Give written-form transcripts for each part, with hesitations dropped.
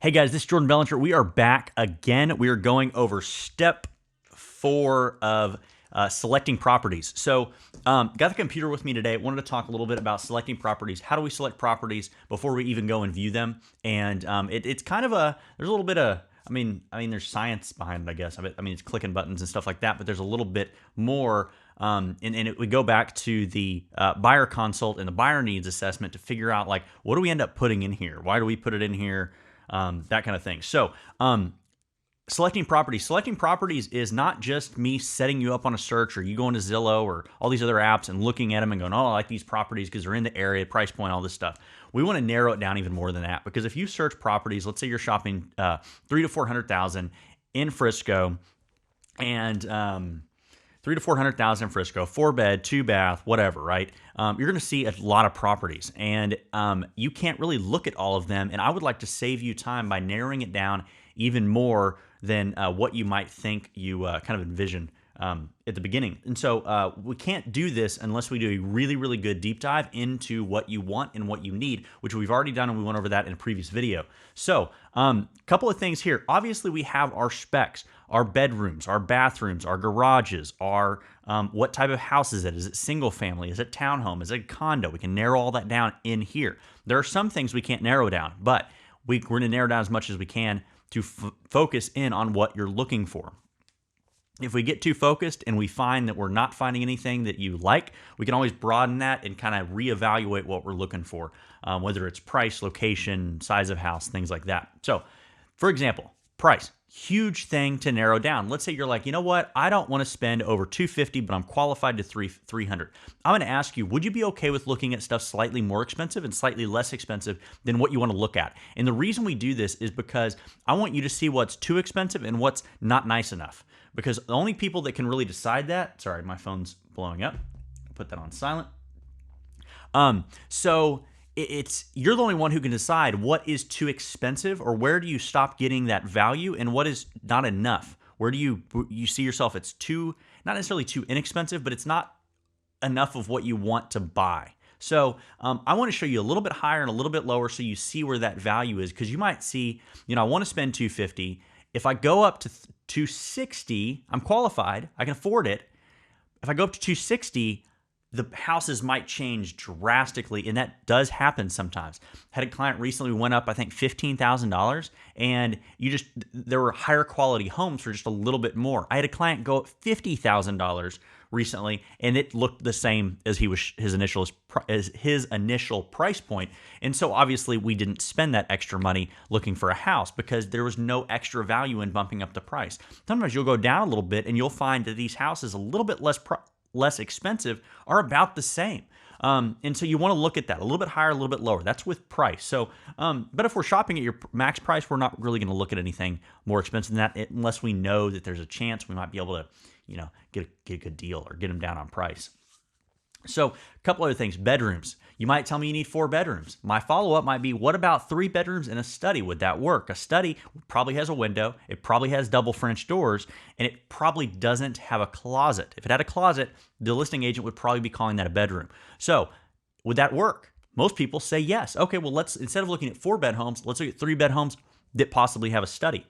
Hey guys, this is Jordan Bellinger. We are back again. We are going over step 4 of selecting properties. So, got the computer with me today. Wanted to talk a little bit about selecting properties. How do we select properties before we even go and view them? And it's kind of there's a little bit of, there's science behind it, I guess. It's clicking buttons and stuff like that, but there's a little bit more. And it would go back to the buyer consult and the buyer needs assessment to figure out, like, what do we end up putting in here? Why do we put it in here? That kind of thing. So, selecting properties. Selecting properties is not just me setting you up on a search or you going to Zillow or all these other apps and looking at them and going, oh, I like these properties because they're in the area, price point, all this stuff. We want to narrow it down even more than that, because if you search properties, let's say you're shopping 300,000 to 400,000 in Frisco, and 300,000 to 400,000 in Frisco, 4-bed, 2-bath, whatever, right? You're going to see a lot of properties, and you can't really look at all of them. And I would like to save you time by narrowing it down even more than what you might think you kind of envision at the beginning. And so we can't do this unless we do a really, really good deep dive into what you want and what you need, which we've already done, and we went over that in a previous video. So couple of things here. Obviously, we have our specs, our bedrooms, our bathrooms, our garages, our what type of house is it? Is it single family? Is it townhome? Is it a condo? We can narrow all that down in here. There are some things we can't narrow down, but we're going to narrow down as much as we can to focus in on what you're looking for. If we get too focused and we find that we're not finding anything that you like, we can always broaden that and kind of reevaluate what we're looking for, whether it's price, location, size of house, things like that. So, for example, price, huge thing to narrow down. Let's say you're like, you know what, I don't want to spend over $250, but I'm qualified to $300. I'm going to ask you, would you be okay with looking at stuff slightly more expensive and slightly less expensive than what you want to look at? And the reason we do this is because I want you to see what's too expensive and what's not nice enough. Because the only people that can really decide that, sorry, my phone's blowing up. Put that on silent. So you're the only one who can decide what is too expensive, or where do you stop getting that value, and what is not enough. Where do you see yourself? It's not necessarily too inexpensive, but it's not enough of what you want to buy. So I want to show you a little bit higher and a little bit lower, so you see where that value is. Because you might see, I want to spend $250. If I go up to $260, I'm qualified, I can afford it. If I go up to $260, the houses might change drastically, and that does happen sometimes. Had a client recently, went up, I think, $15,000, and there were higher quality homes for just a little bit more. I had a client go up $50,000 recently, and it looked the same as his initial price point. And so obviously we didn't spend that extra money looking for a house because there was no extra value in bumping up the price. Sometimes you'll go down a little bit and you'll find that these houses a little bit less expensive are about the same. And so you want to look at that a little bit higher, a little bit lower. That's with price. So, but if we're shopping at your max price, we're not really going to look at anything more expensive than that, unless we know that there's a chance we might be able to, get a good deal or get them down on price. So, a couple other things. Bedrooms. You might tell me you need 4 bedrooms. My follow-up might be, what about 3 bedrooms and a study? Would that work? A study probably has a window. It probably has double French doors, and it probably doesn't have a closet. If it had a closet, the listing agent would probably be calling that a bedroom. So, would that work? Most people say yes. Okay, well, instead of looking at 4-bed homes, let's look at 3-bed homes that possibly have a study.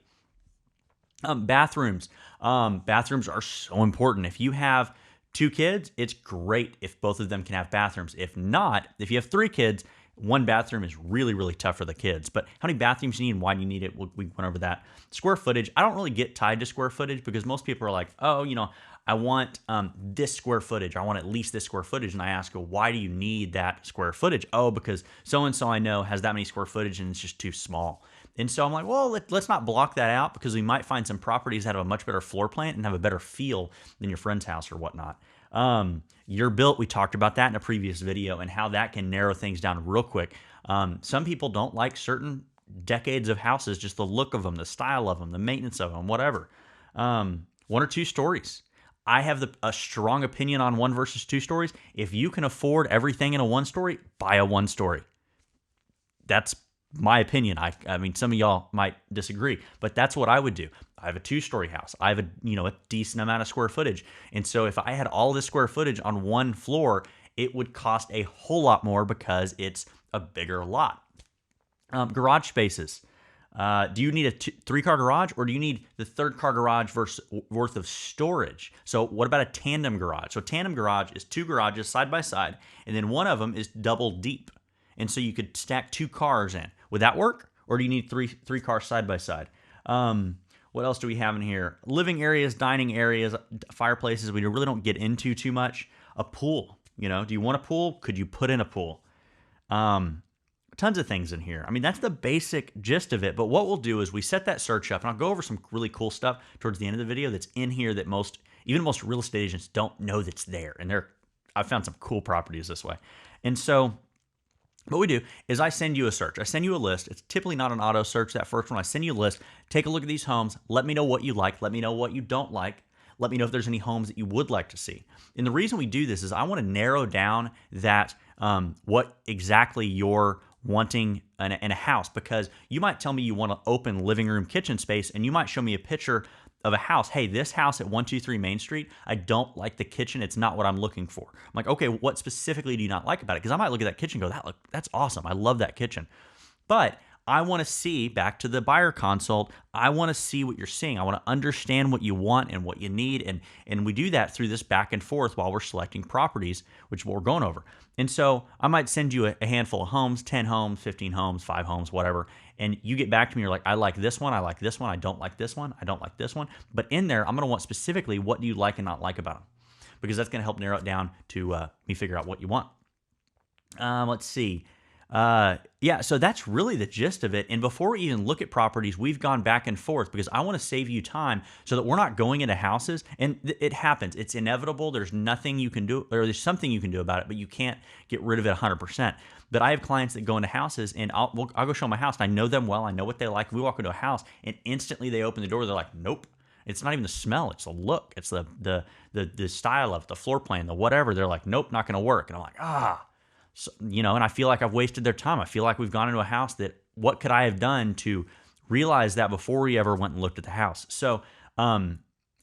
Bathrooms. Bathrooms are so important. If you have 2 kids, it's great if both of them can have bathrooms. If not, if you have 3 kids, 1 bathroom is really, really tough for the kids. But how many bathrooms you need and why do you need it? We went over that. Square footage. I don't really get tied to square footage because most people are like, oh, I want this square footage. I want at least this square footage. And I ask, well, why do you need that square footage? Oh, because so-and-so I know has that many square footage and it's just too small. And so I'm like, well, let's not block that out, because we might find some properties that have a much better floor plan and have a better feel than your friend's house or whatnot. You're built, we talked about that in a previous video and how that can narrow things down real quick. Some people don't like certain decades of houses, just the look of them, the style of them, the maintenance of them, whatever. 1 or 2 stories. I have a strong opinion on 1 versus 2 stories. If you can afford everything in a 1-story, buy a 1-story. That's my opinion. I mean, some of y'all might disagree, but that's what I would do. I have a 2-story house. I have a decent amount of square footage. And so if I had all this square footage on 1 floor, it would cost a whole lot more because it's a bigger lot. Garage spaces. Do you need a 3-car garage, or do you need the 3rd-car garage worth of storage? So what about a tandem garage? So a tandem garage is 2 garages side by side, and then one of them is double deep. And so you could stack 2 cars in. Would that work? Or do you need three cars side by side? What else do we have in here? Living areas, dining areas, fireplaces we really don't get into too much. A pool, do you want a pool? Could you put in a pool? Tons of things in here. I mean, that's the basic gist of it. But what we'll do is we set that search up, and I'll go over some really cool stuff towards the end of the video that's in here that even most real estate agents don't know that's there. And I've found some cool properties this way. And so what we do is I send you a search. I send you a list. It's typically not an auto search, that first one. I send you a list. Take a look at these homes. Let me know what you like. Let me know what you don't like. Let me know if there's any homes that you would like to see. And the reason we do this is I want to narrow down that what exactly you're wanting in a house, because you might tell me you want an open living room kitchen space, and you might show me a picture of a house. Hey, this house at 123 Main Street, I don't like the kitchen. It's not what I'm looking for. I'm like, okay, what specifically do you not like about it? Because I might look at that kitchen and go, that's awesome. I love that kitchen. But I want to see, back to the buyer consult, I want to see what you're seeing. I want to understand what you want and what you need. And we do that through this back and forth while we're selecting properties, which we're going over. And so I might send you a handful of homes, 10 homes, 15 homes, 5 homes, whatever. And you get back to me, you're like, I like this one, I like this one, I don't like this one, I don't like this one. But in there, I'm going to want specifically what do you like and not like about them, because that's going to help narrow it down to me figure out what you want. Let's see. Yeah, so that's really the gist of it. And before we even look at properties, we've gone back and forth because I want to save you time so that we're not going into houses. And it happens. It's inevitable. There's nothing you can do, or there's something you can do about it, but you can't get rid of it 100%. But I have clients that go into houses, and I'll go show them a house, and I know them well. I know what they like. We walk into a house, and instantly they open the door. They're like, nope. It's not even the smell. It's the look. It's the style of it, the floor plan, the whatever. They're like, nope, not going to work. And I'm like, So, and I feel like I've wasted their time. I feel like we've gone into a house that what could I have done to realize that before we ever went and looked at the house? So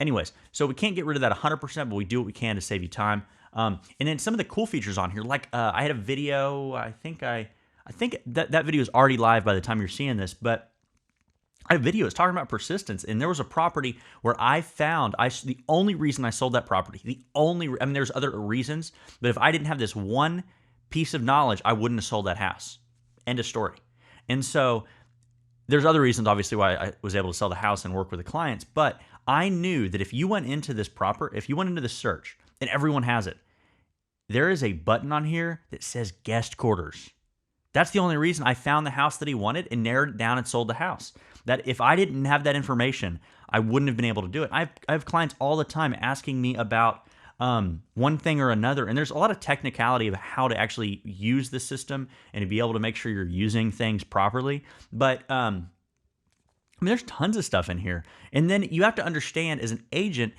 anyways, so we can't get rid of that 100%, but we do what we can to save you time. And then some of the cool features on here, like I had a video, I think that video is already live by the time you're seeing this, but I have videos talking about persistence, and there was a property where I found the only reason I sold that property, there's other reasons, but if I didn't have this one piece of knowledge, I wouldn't have sold that house. End of story. And so there's other reasons, obviously, why I was able to sell the house and work with the clients, but I knew that if you went into this search, and everyone has it, there is a button on here that says guest quarters. That's the only reason I found the house that he wanted and narrowed it down and sold the house. That if I didn't have that information, I wouldn't have been able to do it. I have clients all the time asking me about one thing or another, and there's a lot of technicality of how to actually use the system and to be able to make sure you're using things properly. But there's tons of stuff in here. And then you have to understand, as an agent,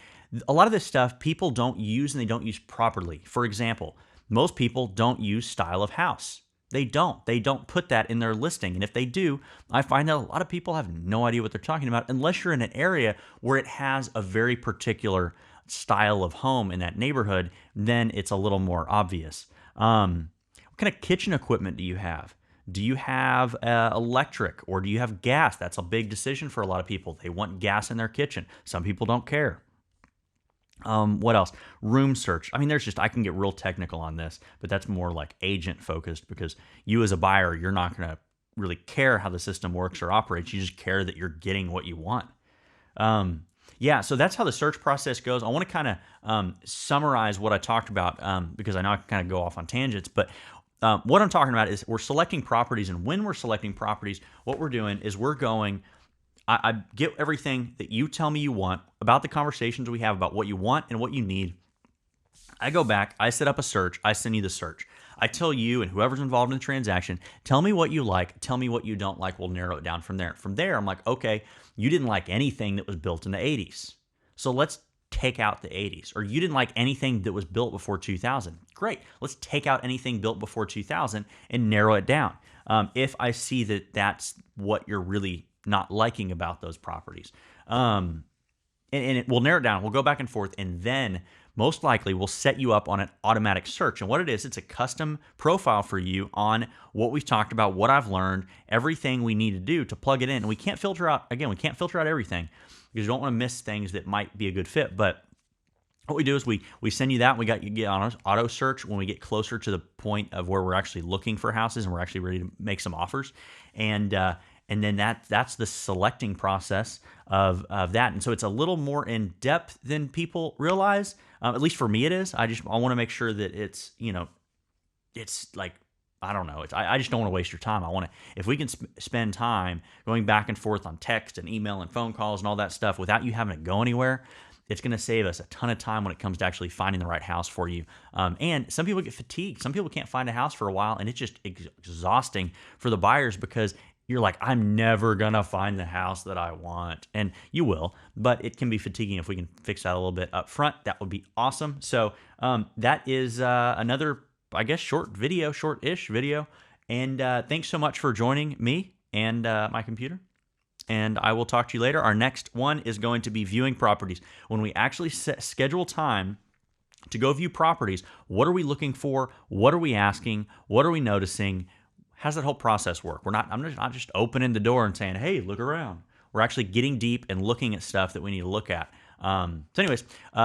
a lot of this stuff people don't use and they don't use properly. For example, most people don't use style of house. They don't put that in their listing. And if they do, I find that a lot of people have no idea what they're talking about unless you're in an area where it has a very particular style of home in that neighborhood. Then it's a little more obvious. What kind of kitchen equipment do you have? Do you have electric, or do you have gas? That's a big decision for a lot of people. They want gas in their kitchen. Some people don't care. What else? Room search. I can get real technical on this, but that's more like agent focused, because you as a buyer, you're not going to really care how the system works or operates. You just care that you're getting what you want. Yeah, so that's how the search process goes. I want to kind of summarize what I talked about, because I know I can kind of go off on tangents, but what I'm talking about is we're selecting properties, and when we're selecting properties, what we're doing is we're going, I get everything that you tell me you want about the conversations we have about what you want and what you need. I go back, I set up a search, I send you the search. I tell you and whoever's involved in the transaction, tell me what you like, tell me what you don't like, we'll narrow it down from there. From there, I'm like, okay, you didn't like anything that was built in the 80s. So let's take out the 80s. Or you didn't like anything that was built before 2000. Great, let's take out anything built before 2000 and narrow it down. If I see that that's what you're really not liking about those properties. And it will narrow it down. We'll go back and forth, and then most likely will set you up on an automatic search. And what it is, it's a custom profile for you on what we've talked about, what I've learned, everything we need to do to plug it in. And we can't filter out, again, we can't filter out everything because you don't want to miss things that might be a good fit. But what we do is we send you that. You get on auto search when we get closer to the point of where we're actually looking for houses and we're actually ready to make some offers. And then that's the selecting process of that. And so it's a little more in depth than people realize. At least for me, it is. I want to make sure that it's it's like, I don't know. I just don't want to waste your time. I want to, if we can spend time going back and forth on text and email and phone calls and all that stuff without you having to go anywhere, it's going to save us a ton of time when it comes to actually finding the right house for you. And some people get fatigued. Some people can't find a house for a while, and it's just exhausting for the buyers because you're like, I'm never going to find the house that I want. And you will, but it can be fatiguing. If we can fix that a little bit up front, that would be awesome. So that is another, I guess, short-ish video. And thanks so much for joining me and my computer. And I will talk to you later. Our next one is going to be viewing properties. When we actually schedule time to go view properties, what are we looking for? What are we asking? What are we noticing? How does that whole process work? I'm not just opening the door and saying, hey, look around. We're actually getting deep and looking at stuff that we need to look at. So anyways,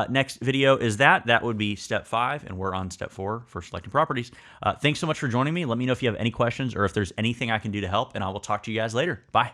next video is that would be step 5, and we're on step 4 for selecting properties. Thanks so much for joining me. Let me know if you have any questions or if there's anything I can do to help, and I will talk to you guys later. Bye.